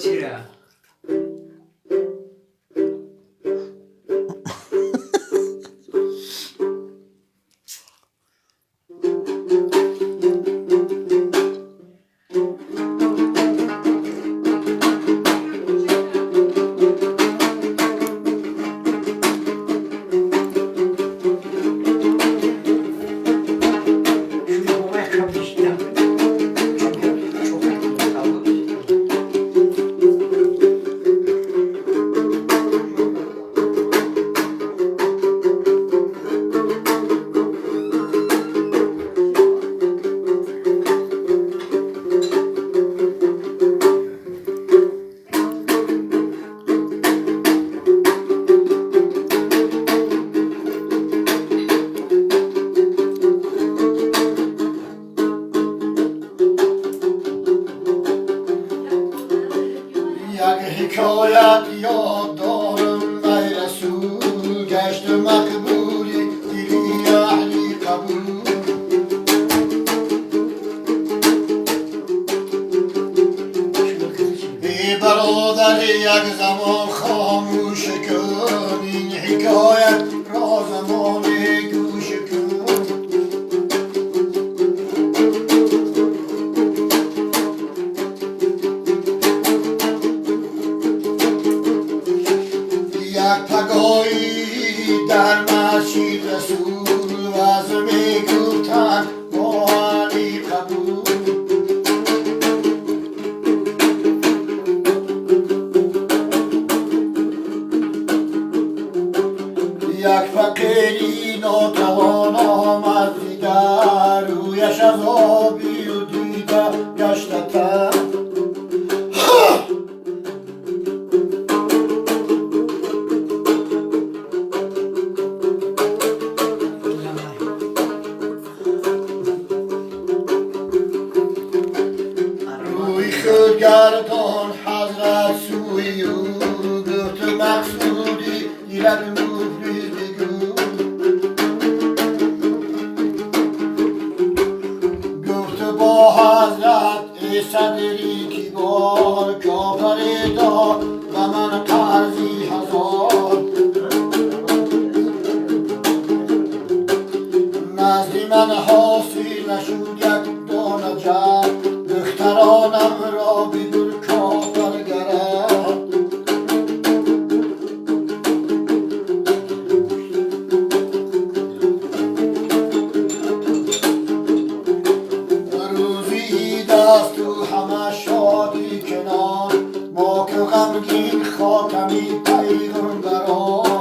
چرا؟ حکایت یاد دارم ای رسول گشت مقبولی دلی اهلی قبول ای برادر یک زمان خاموش کن این حکایت را زمان گوش کن یک پگاهی در مسجد رسول وعظ میگفتند با علی قبول یک فقیری ناتوان آمد دیگر رویش از آبی و دیده گشت تر خود گردان حضرت سوی او گفت مقصودی ایرد مفید بگو گفت با حضرت ای صدری کی بار کافر داد و من قرضی 1000 نزدی من حاصل نشد یک دانه جد دخترانم را بدون کافر گرد روزی عید است و همه شادی کنار ما که غمگین خاتمی پیغمبران